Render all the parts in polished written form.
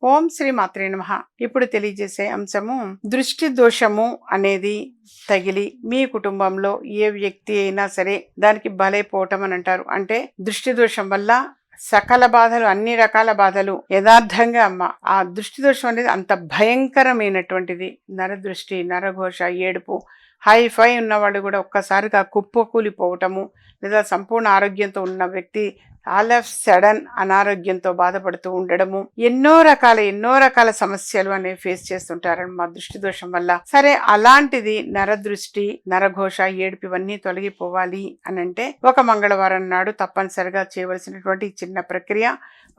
ఓం శ్రీ మాత్రే నమః. ఇప్పుడు తెలియజేసే అంశము దృష్టి దోషము అనేది తగిలి మీ కుటుంబంలో ఏ వ్యక్తి అయినా సరే దానికి బలైపోవటం అని అంటారు. అంటే దృష్టి దోషం వల్ల సకల బాధలు, అన్ని రకాల బాధలు యథార్థంగా ఆ దృష్టి దోషం అనేది అంత భయంకరమైనటువంటిది. నరదృష్టి, నరఘోష, ఏడుపు, హైఫై ఉన్నవాళ్ళు కూడా ఒక్కసారిగా కుప్పకూలిపోవటము, లేదా సంపూర్ణ ఆరోగ్యంతో ఉన్న వ్యక్తి ఆల్ ఆఫ్ సడన్ అనారోగ్యంతో బాధపడుతూ ఉండడము, ఎన్నో రకాల సమస్యలు అనేవి ఫేస్ చేస్తుంటారన్నమా దృష్టి దోషం వల్ల. సరే, అలాంటిది నరదృష్టి, నరఘోష, ఏడుపు ఇవన్నీ తొలగిపోవాలి అని అంటే ఒక మంగళవారం నాడు తప్పనిసరిగా చేయవలసినటువంటి చిన్న ప్రక్రియ,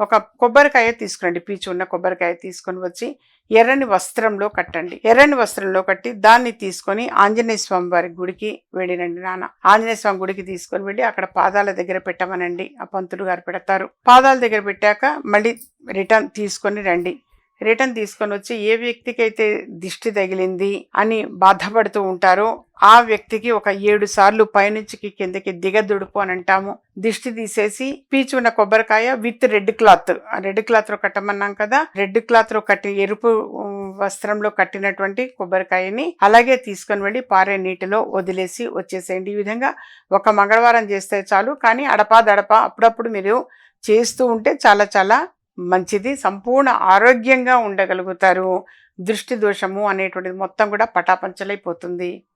ఒక కొబ్బరికాయ తీసుకురండి. పీచు ఉన్న కొబ్బరికాయ తీసుకొని వచ్చి ఎర్రని వస్త్రంలో కట్టండి. ఎర్రని వస్త్రంలో కట్టి దాన్ని తీసుకొని ఆంజనేయ స్వామి వారి గుడికి వెళ్ళినండి. ఆంజనేయ స్వామి గుడికి తీసుకొని వెళ్ళి అక్కడ పాదాల దగ్గర పెట్టమనండి. ఆ పంతులు గారు పెడతారు. పాదాల దగ్గర పెట్టాక మళ్ళీ రిటర్న్ తీసుకొని రండి. రిటర్న్ తీసుకొని వచ్చి ఏ వ్యక్తికి అయితే దిష్టి తగిలింది అని బాధపడుతూ ఉంటారో ఆ వ్యక్తికి ఒక 7 సార్లు పైనుంచికి కిందకి దిగదుడుపు అని అంటాము. దిష్టి తీసేసి పీచు ఉన్న కొబ్బరికాయ విత్ రెడ్ క్లాత్ లో కట్టమన్నాం కదా, రెడ్ క్లాత్ లో కట్టి ఎరుపు వస్త్రంలో కట్టినటువంటి కొబ్బరికాయని అలాగే తీసుకొని వెళ్ళి పారే నీటిలో వదిలేసి వచ్చేసేయండి. ఈ విధంగా ఒక మంగళవారం చేస్తే చాలు. కానీ అడపా అప్పుడప్పుడు మీరు చేస్తూ ఉంటే చాలా చాలా మంచిది. సంపూర్ణ ఆరోగ్యంగా ఉండగలుగుతారు. దృష్టి దోషము అనేటువంటిది మొత్తం కూడా పటాపంచలైపోతుంది.